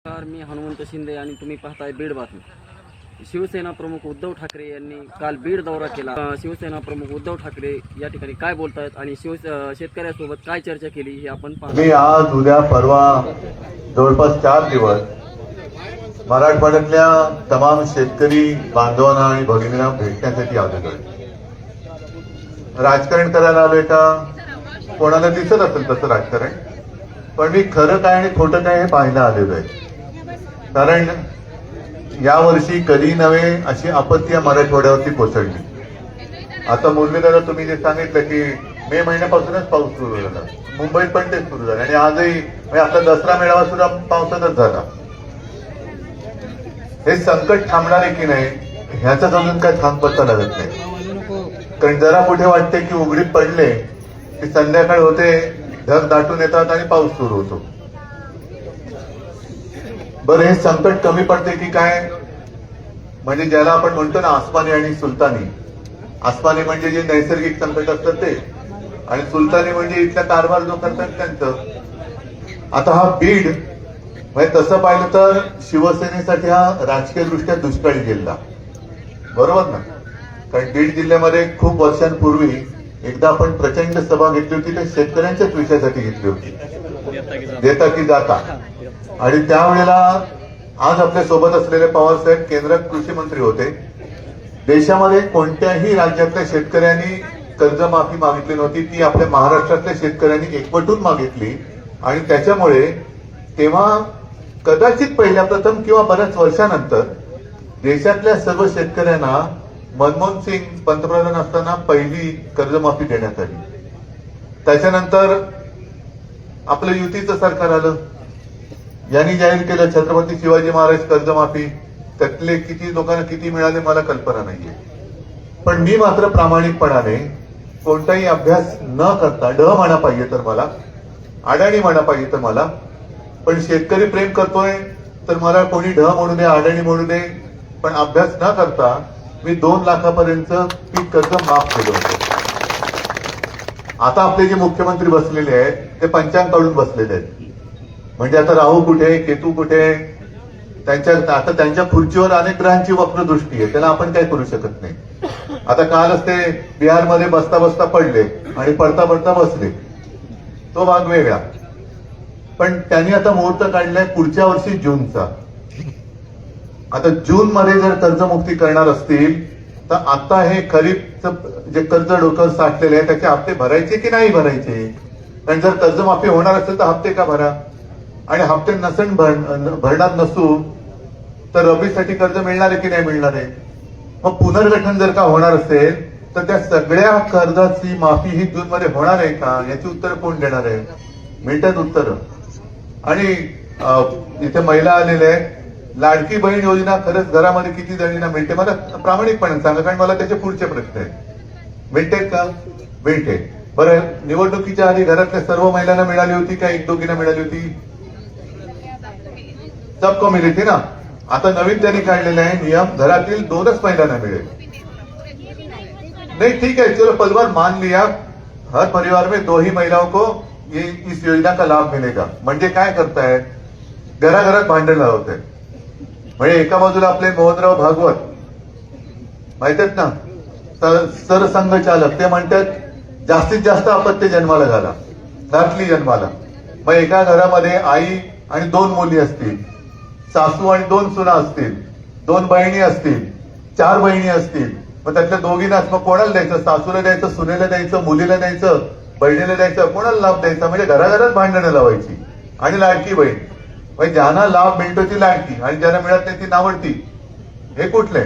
मी हनुमंत शिंदे आणि तुम्ही पाहताय बीड बातमी. शिवसेना प्रमुख उद्धव ठाकरे यांनी काल बीड दौरा केला. शिवसेना प्रमुख उद्धव ठाकरे या ठिकाणी काय बोलतायत आणि शेतकऱ्यांसोबत काय चर्चा केली हे आपण मी आज उद्या परवा जवळपास 4 दिवस मराठवाड्यातल्या तमाम शेतकरी बांधवांना आणि भगिनींना भेटण्यासाठी आलेलो आहे. राजकारण करायला आलोय का? कोणाला दिसत असेल तसं राजकारण, पण मी खरं काय आणि खोटं काय हे पाहायला आलेलो आहे. कारण यावर्षी कधी नव्हे अशी आपत्ती या मराठवाड्यावरती कोसळली. आता मुरलीधर तुम्ही जे सांगितलं की मे महिन्यापासूनच पाऊस सुरू झाला, मुंबईत पण ते सुरू झालं आणि आजही आपला दसरा मेळावा सुद्धा पावसातच झाला. हे संकट थांबणार आहे की नाही ह्याचाच अजून काय थांब पत्ता लागत नाही. कारण जरा कुठे वाटते की उघडीत पडले की संध्याकाळ होते, ढग दाटून येतात आणि पाऊस सुरू होतो. बरं, हे संकट कमी पडते की काय? म्हणजे ज्याला आपण म्हणतो ना आसमानी आणि सुलतानी. आसमानी म्हणजे जे नैसर्गिक संकट असतात ते, आणि सुलतानी म्हणजे इथला कारभार जो करतात त्यांचं. आता हा बीड म्हणजे तसं पाहिलं तर शिवसेनेसाठी हा राजकीय दृष्ट्या दुष्काळी जिल्हा, बरोबर ना? कारण बीड जिल्ह्यामध्ये खूप वर्षांपूर्वी एकदा आपण प्रचंड सभा घेतली होती, ते शेतकऱ्यांच्याच विषयासाठी घेतली होती, देता की जाता. आणि त्यावेळेला आज आपल्या सोबत असलेले पवार साहेब केंद्रात कृषी मंत्री होते. देशामध्ये कोणत्याही राज्यातल्या शेतकऱ्यांनी कर्जमाफी मागितली नव्हती, ती आपल्या महाराष्ट्रातल्या शेतकऱ्यांनी एकवटून मागितली. आणि त्याच्यामुळे तेव्हा कदाचित पहिल्या प्रथम किंवा बऱ्याच वर्षानंतर देशातल्या सर्व शेतकऱ्यांना मनमोहन सिंग पंतप्रधान असताना पहिली कर्जमाफी देण्यात आली. त्याच्यानंतर आपलं युतीचं सरकार आलं, यांनी जाहीर केलं छत्रपती शिवाजी महाराज कर्जमाफी. त्यातले किती लोकांना किती मिळाले मला कल्पना नाहीये. पण मी मात्र प्रामाणिकपणाने कोणताही अभ्यास न करता, ड म्हणा पाहिजे तर मला, अडाणी म्हणा पाहिजे तर मला, पण शेतकरी प्रेम करतोय तर मला कोणी ढ म्हणू दे, अडाणी म्हणू दे, पण अभ्यास न करता मी 2 लाखापर्यंत पीक कर्ज माफ केलं होतं. आता आपले जे मुख्यमंत्री बसलेले आहेत ते पंचांग काढून बसलेले आहेत. म्हणजे आता राहू कुठे, केतू कुठे, आता त्यांच्या खुर्चीवर अनेक ग्रहांची वक्रदृष्टी आहे, त्याला आपण काय करू शकत नाही. आता कालच ते बिहारमध्ये बसता बसता पडले आणि पडता पडता बसले, तो भाग वेगळा. पण त्यांनी आता मुहूर्त काढलाय पुढच्या वर्षी जूनचा. आता जून मध्ये जर कर्जमुक्ती करणार असतील तर आता हे खरीपचं जे कर्ज डोक्यावर साठलेले आहे त्याचे हप्ते भरायचे की नाही भरायचे? कारण जर कर्जमाफी होणार असेल तर हप्ते का भरा, आणि हप्ते नसेल भरणार नसू तर रब्बीसाठी कर्ज मिळणार आहे की नाही मिळणार आहे? मग पुनर्गठन जर का होणार असेल तर त्या सगळ्या कर्जाची माफी ही जून मध्ये होणार आहे का, याची उत्तर कोण देणार आहे? मिळतात उत्तर. आणि इथे महिला आलेले आहेत. लाडकी बहीण योजना खरंच घरामध्ये किती जणींना मिळते? मला प्रामाणिकपणे सांगा, कारण मला त्याचे पुढचे प्रश्न आहेत. मिळते का? मिळते. बरं, निवडणुकीच्या आधी घरातल्या सर्व महिलांना मिळाली होती का एक दोघींना मिळाली होती? सबको मिली थी ना. आता नवीन त्यांनी काढलेला आहे नियम, घरातील 2च महिलांना मिळेल. नहीं, ठीक है, चलो पल बार मान लिया, हर परिवार में 2 ही महिलाओं को ये इस योजना का लाभ मिलेगा. म्हणजे काय करतायत? घराघरात भांडण लावत आहेत. म्हणजे एका बाजूला आपले मोहनराव भागवत माहित आहेत ना, सरसंघचालक, ते म्हणतात जास्तीत जास्त अपत्य जन्माला घातली जन्माला. मग एका घरामध्ये आई आणि 2 मुली असतील, सासू आणि 2 सुना असतील, 2 बहिणी असतील, 4 बहिणी असतील, मग त्यातल्या दोघींनाच मग कोणाला द्यायचं? सासूला द्यायचं, सुनेला द्यायचं, मुलीला द्यायचं, बहिणीला द्यायचं, कोणाला लाभ द्यायचा? म्हणजे घराघरात भांडणं लावायची. आणि लाडकी बहीण म्हणजे ज्यांना लाभ मिळतो ती लाडकी आणि ज्यांना मिळत नाही ती नावडती. हे कुठले?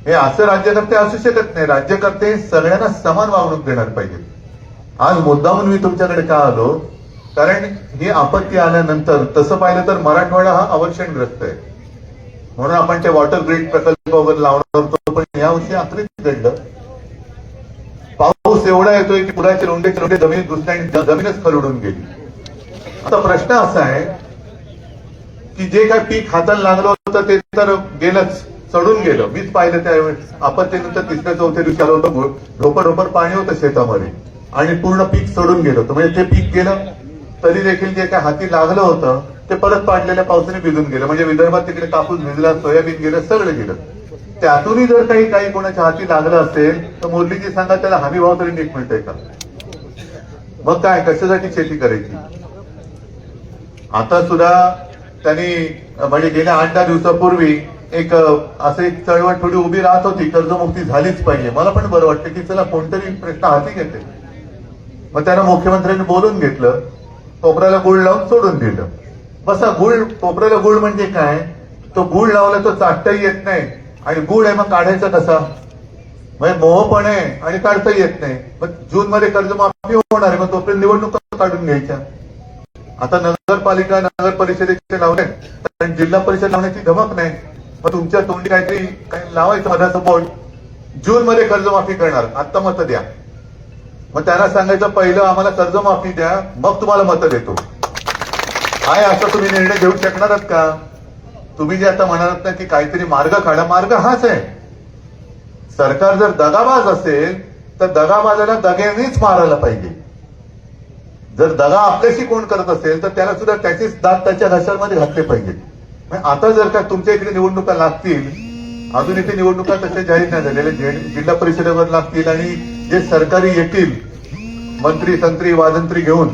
हे असं राज्यकर्ते असू शकत नाही. राज्यकर्ते सगळ्यांना समान वागणूक देणार पाहिजे. आज मुद्दामून मी तुमच्याकडे का आलो? कारण ही आपत्ती आल्यानंतर तसं पाहिलं तर मराठवाडा हा अवर्षणग्रस्त आहे, म्हणून आपण ते वॉटर ग्रीड प्रकल्प वगैरे लावणार होतो. पण यावर्षी आखरीच घडलं. पाऊस एवढा येतोय की पुराचे लोंढे जमिनीत घुसले आणि जमीनच खरडून गेली. आता प्रश्न असा आहे की जे काय पीक हाताला लागलं होतं ते तर गेलंच, चढून गेलं. मीच पाहिलं त्यावेळेस आपत्तीनंतर 3-4 दिवशी आलं होतं, ढोपर पाणी होतं शेतामध्ये आणि पूर्ण पीक चढून गेलं होतं. म्हणजे ते पीक गेलं तरी देखील जे काय हाती लागलं होतं ते परत पाडलेल्या पावसाने भिजून गेलं. म्हणजे विदर्भात तिकडे कापूस भिजला, सोयाबीन गेलं, सगळं गेलं. त्यातूनही जर काही कोणाच्या हाती लागलं असेल तर मोदीजी सांगा त्याला हमी भाव तरी नीट मिळतोय का? मग काय, कशासाठी शेती करायची? आता सुद्धा त्यांनी म्हणजे गेल्या 8-10 दिवसापूर्वी एक चळवळ थोडी उभी राहत होती, कर्जमुक्ती झालीच पाहिजे. मला पण बरं वाटतं की चला कोणतरी प्रश्न हाती घेते. मग त्यांना मुख्यमंत्र्यांनी बोलून घेतलं, कोपऱ्याला गुळ लावून सोडून दिलं. बसा, गुळ, कोपऱ्याला गुळ म्हणजे काय? तो गुळ लावला तो चाटताही येत नाही आणि गुळ आहे मग काढायचा कसा? म्हणजे मोह पण आहे आणि काढताही येत नाही. मग जून मध्ये कर्जमाफी होणार आहे, मग तोपर्यंत निवडणुका काढून घ्यायच्या. आता नगरपालिका, नगर परिषदेचे लावले, पण जिल्हा परिषद लावण्याची धमक नाही. मग तुमच्या तोंडी काही लावायचं मधाचं बोर्ड, जून मध्ये कर्जमाफी करणार, आता मत द्या. मग त्यांना सांगायचं पहिलं आम्हाला कर्जमाफी द्या, मग तुम्हाला मतं देतो. काय असं तुम्ही निर्णय घेऊ शकणार आहात का? तुम्ही जे आता म्हणालात ना की काहीतरी मार्ग काढा, मार्ग हाच आहे. सरकार जर दगाबाज असेल तर दगाबाजाला दग्यानेच मारायला पाहिजे. जर दगा आपल्याशी कोण करत असेल तर त्याला सुद्धा त्याचेच दात त्याच्या घशामध्ये घातले पाहिजे. आता जर का तुमच्या इकडे निवडणुका लागतील, अजून इथे निवडणुका तशा जाहीर नाही झालेल्या, जिल्हा परिषदेवर लागतील आणि जे सरकारी येतील मंत्री तंत्री वाजंत्री घेऊन,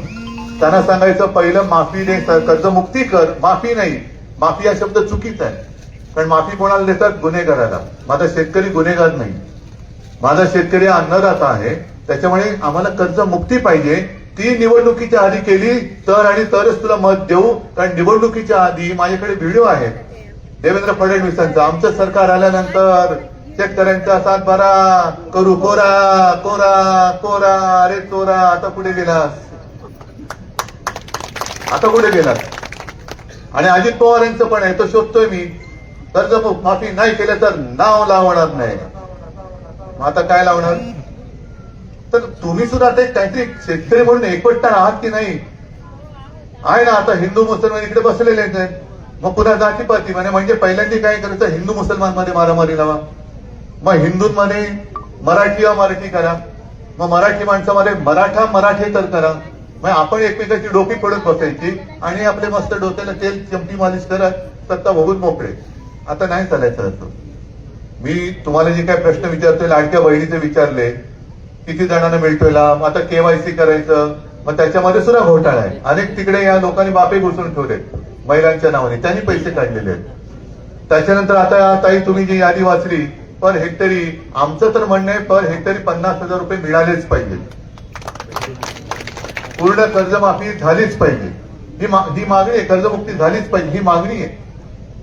त्यांना सांगायचं पहिलं माफी दे, कर्जमुक्ती कर. माफी नाही, माफी हा शब्द चुकीचा आहे. कारण माफी कोणाला देतात? गुन्हेगाराला. माझा शेतकरी गुन्हेगार नाही, माझा शेतकरी अन्नदाता आहे. त्याच्यामुळे आम्हाला कर्जमुक्ती पाहिजे. ती निवडणुकीच्या आधी केली तर आणि तरच तुला मत देऊ. कारण निवडणुकीच्या आधी माझ्याकडे व्हिडिओ आहे देवेंद्र फडणवीसांचा. आमचं सरकार आल्यानंतर शेतकऱ्यांचा 7-12 करू, कोरा कोरा कोरा, अरे चोरा. आता कुठे गेलास? आता कुठे गेलास? आणि अजित पवार यांचं पण आहे, तो शोधतोय मी. कर्जमाफी नाही केलं तर नाव लावणार नाही. आता काय लावणार? तर तुम्ही सुद्धा आता काहीतरी शेतकरी म्हणून एकवटता आहात की नाही? आहे ना, आता हिंदू मुसलमान इकडे बसलेले आहेत. मग पुन्हा जातीपाती म्हणजे पहिल्यांदा काय करायचं? हिंदू मुसलमान मध्ये मारामारी लावा. मग हिंदूंमध्ये मराठी मराठी करा, मग मराठी माणसामध्ये मराठे तर करा. मग आपण एकमेकाची डोकी पडत बसायची आणि आपले मस्त डोक्याला तेल चमटी मालिश करत सत्ता बघून मोकळे. आता नाही चालायचं असं. मी तुम्हाला जे काय प्रश्न विचारतोय, लाडक्या बहिणीचे विचारले, किती जणांना मिळतोय लाभ, आता केवायसी करायचं, मग त्याच्यामध्ये सुद्धा घोटाळा आहे. अनेक तिकडे या लोकांनी बापे घुसून ठेवले महिलांच्या नावाने, त्यांनी पैसे काढलेले आहेत. त्याच्यानंतर आता ताई तुम्ही जी यादी वाचली, पर हेक्टरी, आमचं तर म्हणणं आहे पर हेक्टरी 50,000 रुपये मिळालेच पाहिजे. पूर्ण कर्जमाफी झालीच पाहिजे, ही मागणी आहे. कर्जमुक्ती झालीच पाहिजे ही मागणी आहे.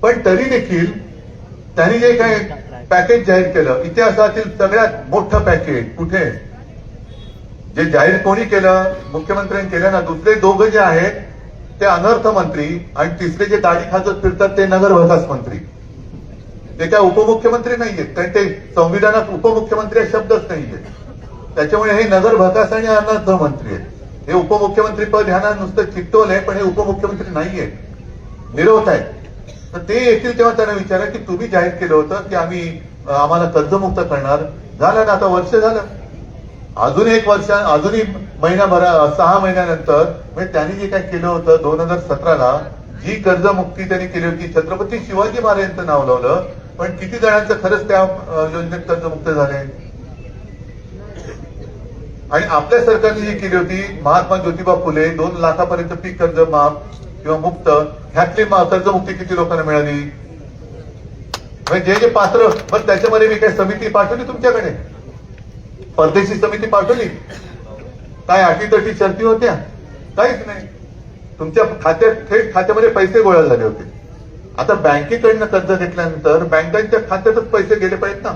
पण तरी देखील त्यांनी जे काय पॅकेज जाहीर केलं, इतिहासातील सगळ्यात मोठं पॅकेज कुठे जे जाहीर कोणी केलं? मुख्यमंत्र्यांनी केलं ना. दुसरे दोघं जे आहेत ते अनर्थ मंत्री आणि तिसरे जे दाढी खाजत फिरतात ते नगर विकास मंत्री. ते काय उपमुख्यमंत्री नाहीयेत, कारण ते संविधानात उपमुख्यमंत्री हा शब्दच नाहीये. त्याच्यामुळे हे नगर विकास आणि अनर्थ मंत्री आहेत. हे उपमुख्यमंत्री पद ह्यांना नुसतं चिकटवलंय, पण हे उपमुख्यमंत्री नाहीये, निरोध आहे. तर ते येतील तेव्हा त्यांना विचारा की तुम्ही जाहीर केलं होतं की आम्हाला कर्जमुक्त करणार. झालं ना, आता वर्ष झालं, अजून 1 वर्ष, अजूनही महिनाभरा 6 महिन्यानंतर म्हणजे त्यांनी जे काय केलं होतं 2017ला, जी कर्जमुक्ती त्यांनी केली होती, छत्रपती शिवाजी महाराजांचं नाव लावलं, पण किती जणांचं खरंच त्या योजनेत कर्जमुक्त झाले? आणि आपल्या सरकारने जी केली होती महात्मा ज्योतिबा फुले 2 लाखापर्यंत पीक कर्ज माफ किंवा मुक्त, ह्यातली कर्जमुक्ती किती लोकांना मिळाली? म्हणजे जे पात्र, पण त्याच्यामध्ये मी काही समिती पाठवली तुमच्याकडे, परदेशी समिती पाठवली? काय अटीतटी शर्ती होत्या? काहीच नाही. तुमच्या खात्यात, थेट खात्यामध्ये पैसे गोळा झाले होते. आता बँकेकडनं कर्ज घेतल्यानंतर बँकांच्या खात्यातच पैसे गेले पाहिजेत ना.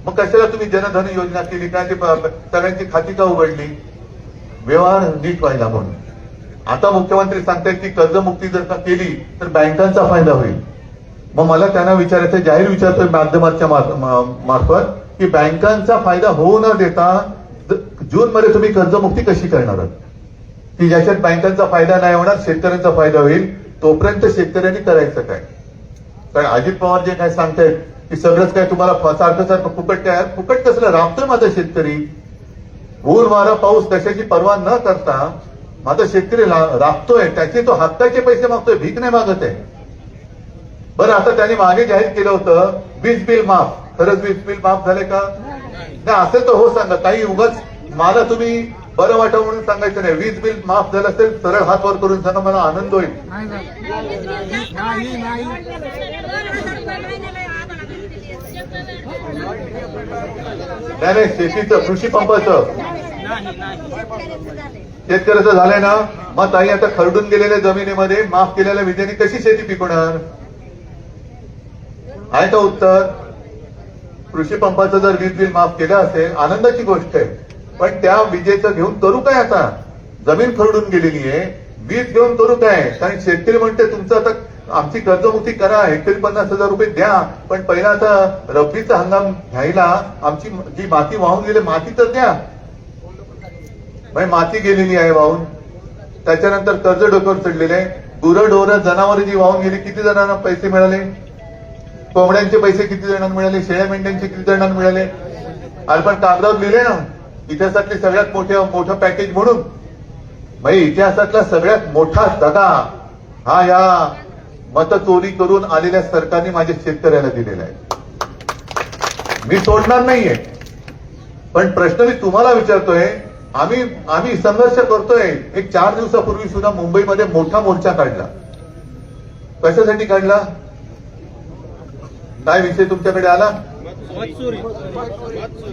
मग कशाला तुम्ही जनधन योजना केली? काय ते सगळ्यांची खाती का उघडली? व्यवहार नीट व्हायला म्हणून. आता मुख्यमंत्री सांगतायत की कर्जमुक्ती जर का केली तर बँकांचा फायदा होईल. मग मला त्यांना विचारायचं, जाहीर विचारतोय माध्यमाच्या मार्फत, की बँकांचा फायदा होऊ न देता जून मध्ये तुम्ही कर्जमुक्ती कशी करणार आहात? की ज्याच्यात बँकांचा फायदा नाही होणार, शेतकऱ्यांचा फायदा होईल, तोपर्यंत शेतकऱ्यांनी करायचं काय? कारण अजित पवार जे काय सांगतायत की सगळंच काय तुम्हाला सारखं फुकट काय? फुकट कसलं? राबतोय माझा शेतकरी, ऊन वारा पाऊस कशाची पर्वा न करता माझा शेतकरी राबतोय, त्याचे तो हक्काचे पैसे मागतोय, भीक नाही मागत आहे. बरं, आता त्यांनी मागे जाहीर केलं होतं वीज बिल माफ. खरंच वीज बिल माफ झाले का? नाही असेल तर हो सांगा. काही उगाच मला तुम्ही बरं वाटावं म्हणून सांगायचं नाही. वीज बिल माफ झालं असेल सरळ हात वर करून सांगा, मला आनंद होईल. नाही, शेतीचं, कृषी पंपाचं शेतकऱ्याचं झालंय ना. मग ताई आता खरडून गेलेल्या जमिनीमध्ये माफ केलेल्या विजेने कशी शेती पिकवणार? आहे का उत्तर? कृषी पंपाचं जर वीज बिल माफ केलं असेल आनंदाची गोष्ट आहे, पण त्या विजेचं घेऊन करू काय? आता जमीन खरडून गेलेली आहे, वीज घेऊन करू काय? कारण शेतकरी म्हणते तुमचं आता आमची कर्जमुक्ती करा, हेक्टरी 50,000 रुपये द्या, पण पहिला आता रब्बीचा हंगाम घ्यायला आमची जी माती वाहून गेली माती तर द्या. माती गेलेली आहे वाहून, त्याच्यानंतर कर्ज डोक्यावर चढलेले आहे. गुरंढोरं जनावरं जी वाहून गेली, किती जणांना पैसे मिळाले? कोंबड्यांचे पैसे किती जणांना मिळाले? शेळ्या मेंढ्यांचे किती जणांना मिळाले? आणि पण कागदावर लिहिले ना इतिहासातले सगळ्यात मोठं पॅकेज म्हणून. म्हणजे इतिहासातला सगळ्यात मोठा दगा हा या मतचोरी करून आलेल्या सरकारने माझ्या शेतकऱ्याला दिलेला आहे. मी सोडणार नाहीये, पण प्रश्न मी तुम्हाला विचारतोय. आम्ही संघर्ष करतोय. एक 4 दिवसापूर्वी सुद्धा मुंबईमध्ये मोठा मोर्चा काढला. कशासाठी काढला? काय विषय तुमच्याकडे आला?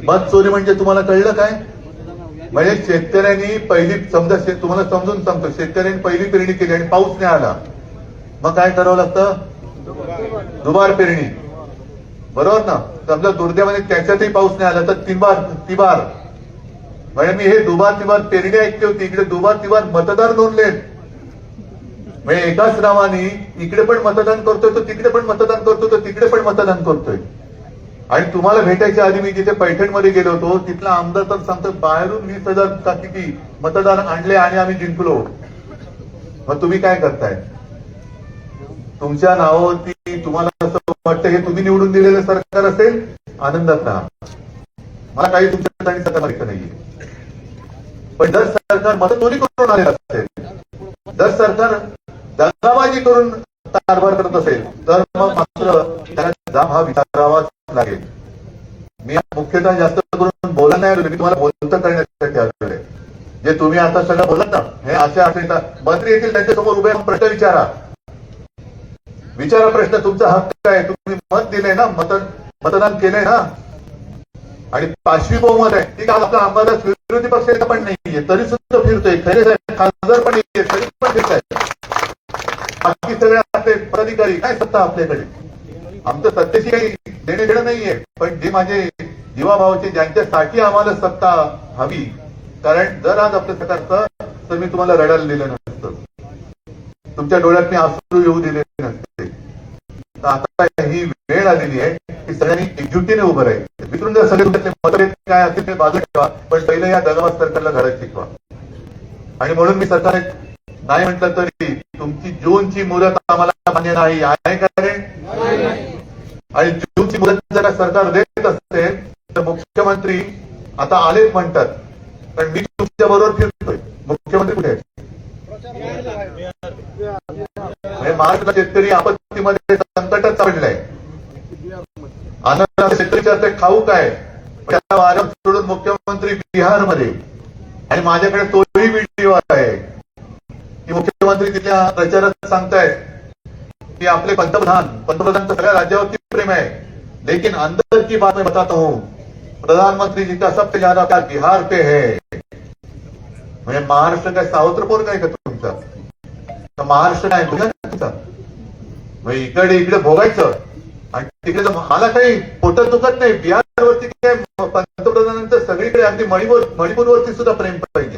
मत चोरी म्हणजे तुम्हाला कळलं काय? म्हणजे शेतकऱ्यांनी पहिली समजा तुम्हाला समजून सांगतो, शेतकऱ्यांनी पहिली पेरणी केली आणि पाऊस नाही आला, मग काय करावं लागतं? दुबार पेरणी. बरोबर ना? समजा दुर्दैवाने त्याच्यातही पाऊस नाही आला तर तिबार. म्हणजे मी हे दुबार तिबार पेरणी ऐकली होती, इकडे दुबार तिबार मतदार नोंदले. म्हणजे एकाच नावाने इकडे पण मतदान करतोय तो तिकडे पण मतदान करतोय, तो तिकडे पण मतदान करतोय. आणि तुम्हाला भेटायच्या आधी मी जिथे पैठणमध्ये गेलो होतो तिथला आमदार तर सांगतो बाहेरून 20,000 का किती मतदार आणले आणि आम्ही जिंकलो. मग तुम्ही काय करताय? तुमच्या नावावरती तुम्हाला असं वाटतं हे तुम्ही निवडून दिलेलं सरकार असेल, आनंदात राहा. मला काही तुमच्या सरकार नाहीये. पण जर सरकार मतचोरी करून आलेलं असेल, जर सरकार दगाबाजी करून कारभार करत असेल, तर मग मात्र त्याला जाब हा विचारावाच लागेल. मी मुख्यतः जास्त करून बोलत नाही आलो, मी तुम्हाला बोलतं करण्यासाठी आलेलो आहे. जे तुम्ही आता सगळं बोलत ना, हे असे मंत्री येतील त्यांच्यासमोर उभे राहून प्रश्न विचारा प्रश्न. तुमचा हक्क आहे, तुम्ही मत दिले ना, मतदान केलंय ना. आणि 5वी बहुमत आहे, ठीक आहे. आपला आम्हाला विरोधी पक्षाचा पण नाहीये तरी सुद्धा फिरतोय, खरे खासदार पण नाहीये तरी पण फिरताय. बाकी सगळे आपले पदाधिकारी काय सत्ता आपल्याकडे? आमचं सत्तेशी काही देणे घेणं नाहीये, पण जे माझे जीवाभावाचे ज्यांच्यासाठी आम्हाला सत्ता हवी, कारण जर आज आपलं सरकार असतं तर मी तुम्हाला रडायला दिलं नसतं, तुमच्या डोळ्यात मी अश्रू येऊ दिले नसते. आता ही वेळ आलेली आहे की सगळ्यांनी एकजुटीने उभं राहील. मित्रून जर सगळे तुमच्यातले मतभेद काय असतील ते बाजूला ठेवा, पण पहिलं या दगावाज सरकारला घरात शिकवा. आणि म्हणून मी सरकार नाही म्हटलं तरी तुमची जूनची मुदत आम्हाला मान्य नाही आहे का रे? आणि जूनची मुदत जर सरकार देत असेल तर मुख्यमंत्री आता आलेच म्हणतात, पण मी तुमच्या बरोबर फिरतोय. मुख्यमंत्री कुठे आहेत? महाराष्ट्रातला शेतकरी आपत्तीमध्ये संकटात सापडलाय. आनंद शेतकरी खाऊ काय? त्याला वारं सोडून मुख्यमंत्री बिहारमध्ये, आणि माझ्याकडे तोही व्हिडिओ आहे की मुख्यमंत्री तिथल्या प्रचारात सांगतायत कि आपले पंतप्रधान तर सगळ्या राज्यावरती प्रेम है, लेकिन अंदर की बात मैं बताता हूँ, प्रधानमंत्री जी का सबसे ज्यादा प्यार बिहार पे है. म्हणजे महाराष्ट्र काय सावत्रपोर काय का तुमचा? महाराष्ट्र काय तुमचा? म्हणजे इकडे भोगायचं आणि तिकडे मला काही पोटात दुखत नाही. बिहारवरती काय पंतप्रधानांचं सगळीकडे अगदी मणिपूरवरती सुद्धा प्रेम पाहिजे.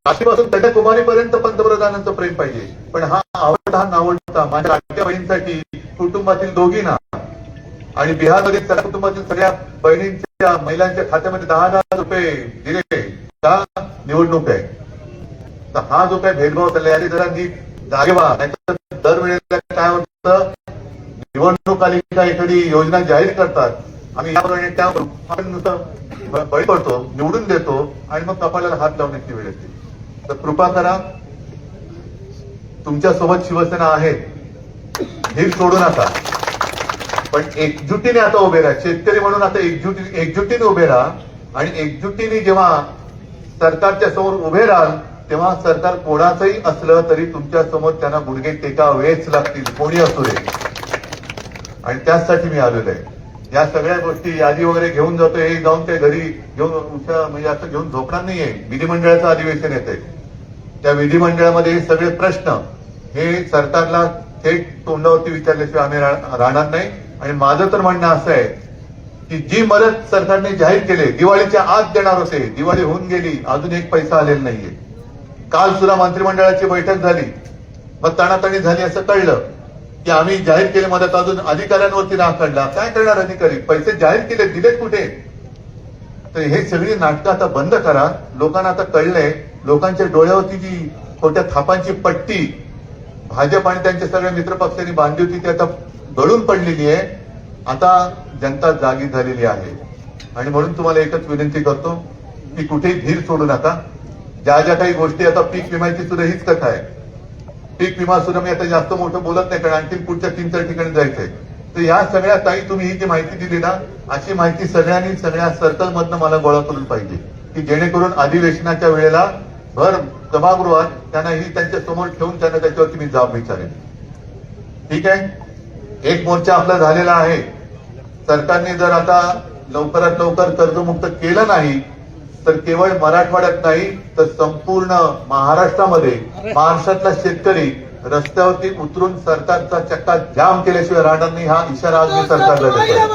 काशीपासून कन्याकुमारीपर्यंत पंतप्रधानांचं प्रेम पाहिजे. पण हा आवडता हा नावडता माझ्या लाडक्या बहिणींसाठी कुटुंबातील दोघींना आणि बिहारमध्ये सगळ्या कुटुंबातील सगळ्या बहिणींच्या महिलांच्या खात्यामध्ये 10,000 रुपये दिले का? निवडणूक आहे तर हा जो काय भेदभाव चाललाय याची जरा नीट जागे व्हा. नाहीतर दरवेळेला काय होतं, निवडणूक आली का एखादी योजना जाहीर करतात, आम्ही याप्रमाणे त्यावर नुसतं बळी पडतो, निवडून देतो आणि मग कपाळाला हात लावण्याची वेळ येते. तर कृपा करा, तुमच्यासोबत शिवसेना आहे, धीर सोडू नका, पण एकजुटीने आता उभे राहा. शेतकरी म्हणून आता एकजुटीने उभे राहा आणि एकजुटीने जेव्हा सरकारच्या समोर उभे राहाल तेव्हा सरकार कोणाचंही असलं तरी तुमच्या समोर त्यांना गुडघे टेकावेच लागतील, कोणी असू दे. आणि त्याचसाठी मी आलेलो आहे. या सगळ्या गोष्टी यादी वगैरे घेऊन जातो, हे जाऊन ते घरी घेऊन म्हणजे असं घेऊन झोपणार नाहीये. विधिमंडळाचं अधिवेशन येते, त्या विधिमंडळामध्ये हे सगळे प्रश्न हे सरकारला थेट तोंडावरती विचारल्याशिवाय आम्ही राहणार नाही. आणि माझं तर म्हणणं असं आहे की जी मदत सरकारने जाहीर केली दिवाळीच्या आत देणार होते, दिवाळी होऊन गेली, अजून एक पैसा आलेला नाहीये. काल सुद्धा मंत्रिमंडळाची बैठक झाली, मग तणातणी झाली असं कळलं की आम्ही जाहीर केले मदत, अजून अधिकाऱ्यांवरती राग काढला. काय करणार अधिकारी, पैसे जाहीर केले, दिलेत कुठे? तर हे सगळी नाटकं आता बंद करा. लोकांना आता कळलंय, लोकांच्या डोळ्यावरती जी खोट्या थापांची पट्टी भाजप आणि त्यांच्या सगळ्या मित्रपक्षांनी बांधली होती ती आता गळून पडलेली आहे. आता जनता जागी झालेली आहे. आणि म्हणून तुम्हाला एकच विनंती करतो की कुठेही धीर सोडू नका. ज्या ज्या काही गोष्टी, आता पीक विम्याची सुद्धा हीच कथा आहे. पीक विमा सुद्धा मी आता जास्त मोठं बोलत नाही, कारण आणखी पुढच्या 3-4 ठिकाणी जायचंय. तर या सगळ्या ताई तुम्ही ही जी माहिती दिली ना, अशी माहिती सगळ्यांनी सगळ्या सर्कलमधनं मला गोळा करून पाहिजे, की जेणेकरून अधिवेशनाच्या वेळेला भर सभागृहात त्यांना ही त्यांच्या समोर ठेवून त्यांना त्याच्यावरती मी जाब विचारेन. ठीक आहे, एक मोर्चा आपला झालेला आहे. सरकारने जर आता लवकरात लवकर कर्जमुक्त केलं नाही तर केवळ मराठवाड्यात नाही तर संपूर्ण महाराष्ट्रातला शेतकरी रस्त्यावरती उतरून सरकारचा चक्का जाम केल्याशिवाय राहणार नाही. हा इशारा आज मी सरकारला देतोय.